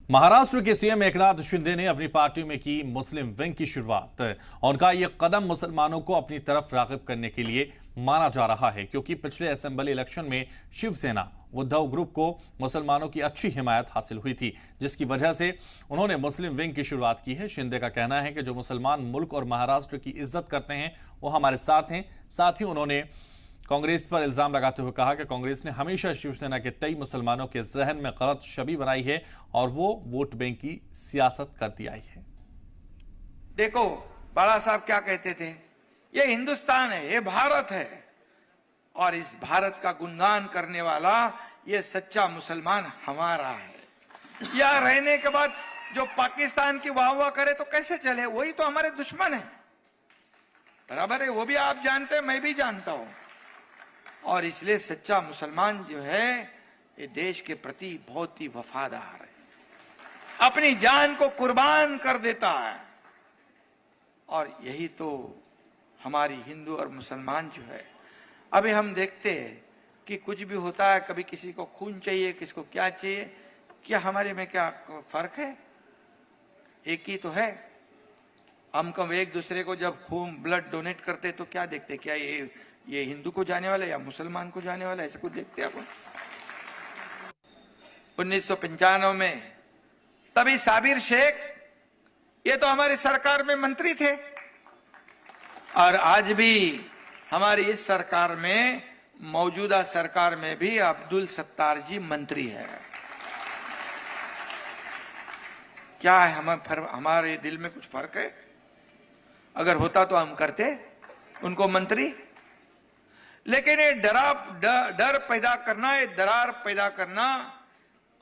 महाराष्ट्र के सीएम एकनाथ शिंदे ने अपनी पार्टी में की मुस्लिम विंग की शुरुआत। उनका यह कदम मुसलमानों को अपनी तरफ राग़िब करने के लिए माना जा रहा है, क्योंकि पिछले असेंबली इलेक्शन में शिवसेना उद्धव ग्रुप को मुसलमानों की अच्छी हिमायत हासिल हुई थी, जिसकी वजह से उन्होंने मुस्लिम विंग की शुरुआत की है। शिंदे का कहना है कि जो मुसलमान मुल्क और महाराष्ट्र की इज्जत करते हैं वो हमारे साथ हैं। साथ ही उन्होंने कांग्रेस पर इल्जाम लगाते हुए कहा कि कांग्रेस ने हमेशा शिवसेना के कई मुसलमानों के जहन में गलत छवि बनाई है और वो वोट बैंक की सियासत करती आई है। देखो, बाला साहब क्या कहते थे, ये हिंदुस्तान है, ये भारत है, और इस भारत का गुणगान करने वाला ये सच्चा मुसलमान हमारा है। यहाँ रहने के बाद जो पाकिस्तान की वाह वाह करे तो कैसे चले, वही तो हमारे दुश्मन है। बराबर है, वो भी आप जानते हैं, मैं भी जानता हूं। और इसलिए सच्चा मुसलमान जो है ये देश के प्रति बहुत ही वफादार है, अपनी जान को कुर्बान कर देता है। और यही तो हमारी हिंदू और मुसलमान जो है, अभी हम देखते हैं कि कुछ भी होता है, कभी किसी को खून चाहिए, किसको क्या चाहिए, क्या हमारे में क्या फर्क है? एक ही तो है। हम कब एक दूसरे को जब खून ब्लड डोनेट करते तो क्या देखते, क्या ये हिंदू को जाने वाला है या मुसलमान को जाने वाला है, ऐसे कुछ देखते हैं अपन। 1995 में तभी साबिर शेख, ये तो हमारी सरकार में मंत्री थे, और आज भी हमारी इस सरकार में, मौजूदा सरकार में भी अब्दुल सत्तार जी मंत्री है। क्या है हमारे दिल में कुछ फर्क है? अगर होता तो हम करते उनको मंत्री। लेकिन ये डर पैदा करना, ये दरार पैदा करना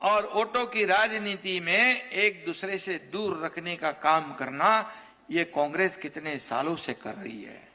और वोटों की राजनीति में एक दूसरे से दूर रखने का काम करना, ये कांग्रेस कितने सालों से कर रही है।